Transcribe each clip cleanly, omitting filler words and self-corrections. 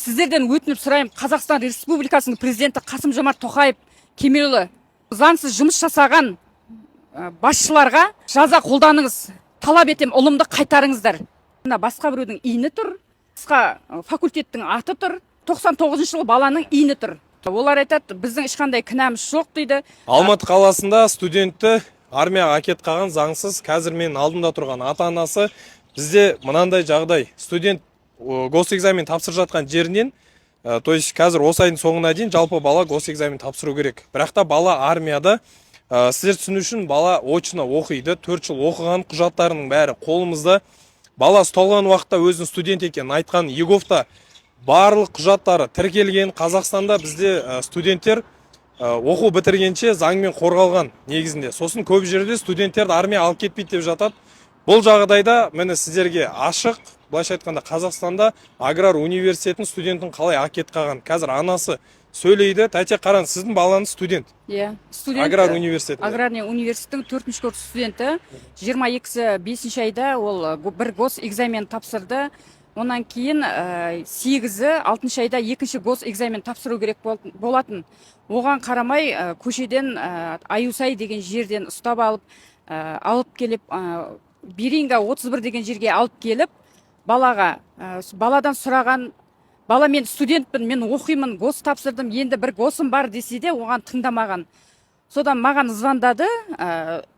Сіздерден өтініп сұрайым, Қазақстан Республикасының президенті Қасым-Жомарт Тоқаев Кемелұлы, заңсыз жұмыс жасаған басшыларға жаза қолданыңыз. Талап етем, ұлымды қайтарыңыздар. Басқа біреудің иіні тұр, басқа факультеттің аты тұр, 99 жылғы баланың иіні тұр. Олар айтады, біздің ешқандай кінәміз жоқ дейді. Алматы қаласында студентті армияға әкет қалған заңсыз, қазір менің алдымда тұрған ата-анасы бізде мынандай жағдай. Студент госэкзамен тапсырып жатқан жерінен, то есть қазір осы айдың соңына дейін жалпы бала госэкзамен тапсыру керек. Бірақ та бала армияда, сіздер түсіну үшін бала очно оқиды, 4 жыл оқыған, құжаттарының бәрі қолымызда. Бала ұсталған уақытта өзінің студент екенін айтқан, ЕГОВта барлық құжаттары тіркелген. Қазақстанда бізде студенттер оқу бітіргенше заңмен қорғалған негізінде. Сосын көп жерде студенттерді армия алып кетпейді деп жатады. Бұл жағдайда міне сіздерге ашық, былайша айтқанда Қазақстанда аграр университетін студентін қалай әкет қалған. Қазір анасы сөйлейді. Тәте, қараңыз, сіздің балаңыз студент. Студент. Аграр университеті. Аграрный университеттің 4-ші курс студенті. 22-сі 5-ші айда ол бір госэкзамен тапсырды. Онан кейін 8-і 6-шы айда 2-ші госэкзамен тапсыру керек болатын. Оған қарамай көшеден Аюсай деген жерден ұстап алып келіп, Беринга 31 деген жерге алып келіп, баладан сұраған, бала мен студентпін, мен оқимын, гос тапсырдым, енді бір госым бар десе де, оған тыңдамаған. Содан маған звондады,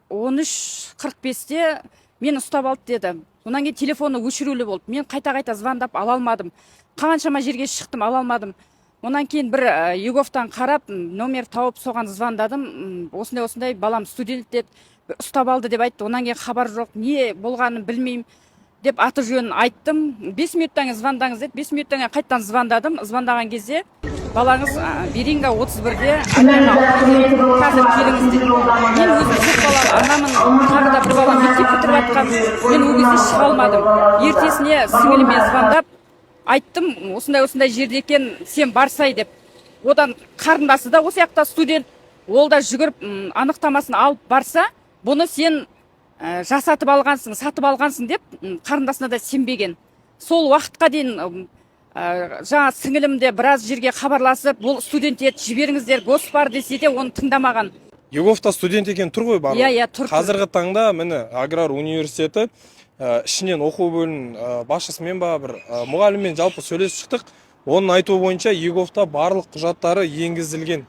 13:45-те мен ұстап алды деді. Онан кейін телефоны өшірулі болды. Мен қайта звондап ала алмадым. Қаншама жерге шықтым, ала алмадым. Онан кейін бір ЕГОВтан қарап, номер тауып соған звондадым. Осындай балам студент деді, ұстап алды деп айтты. Онан кейін хабар жоқ, не болғанын білмеймін деп аты жөнін айттым. 5 минуттан звондаңыз деді. 5 минуттан қайттан звондадым. Звондаған кезде балаңыз Беринга 31-де қазір келіңіз деді. Мен өзім көп балам, анамын, тағы да бір балам мектеп бітіріп жатқан. Мен ол кезде шыға алмадым. Ертесіне сіңіліме звондап айттым, осындай жерде екен, сен барсай деп. Одан қарындасы да осы жақта студент, ол да жүгіріп анықтамасын алып барса, бұны сен жасатып алғансың, сатып алғансың деп қарындасына да сенбеген. Сол уақытқа дейін жаңа сіңілімде біраз жерге хабарласып, бұл студент еді, жіберіңіздер, гос бар десе де оны тыңдамаған. ЕГОВта студент екен тұр ғой барлығы. Иә, тұр. Қазіргі таңда міне аграр университеті ішінен оқу бөлімінің басшысымен бір мұғаліммен жалпы сөйлесіп шықтық. Оның айтуы бойынша ЕГОВта барлық құжаттары енгізілген.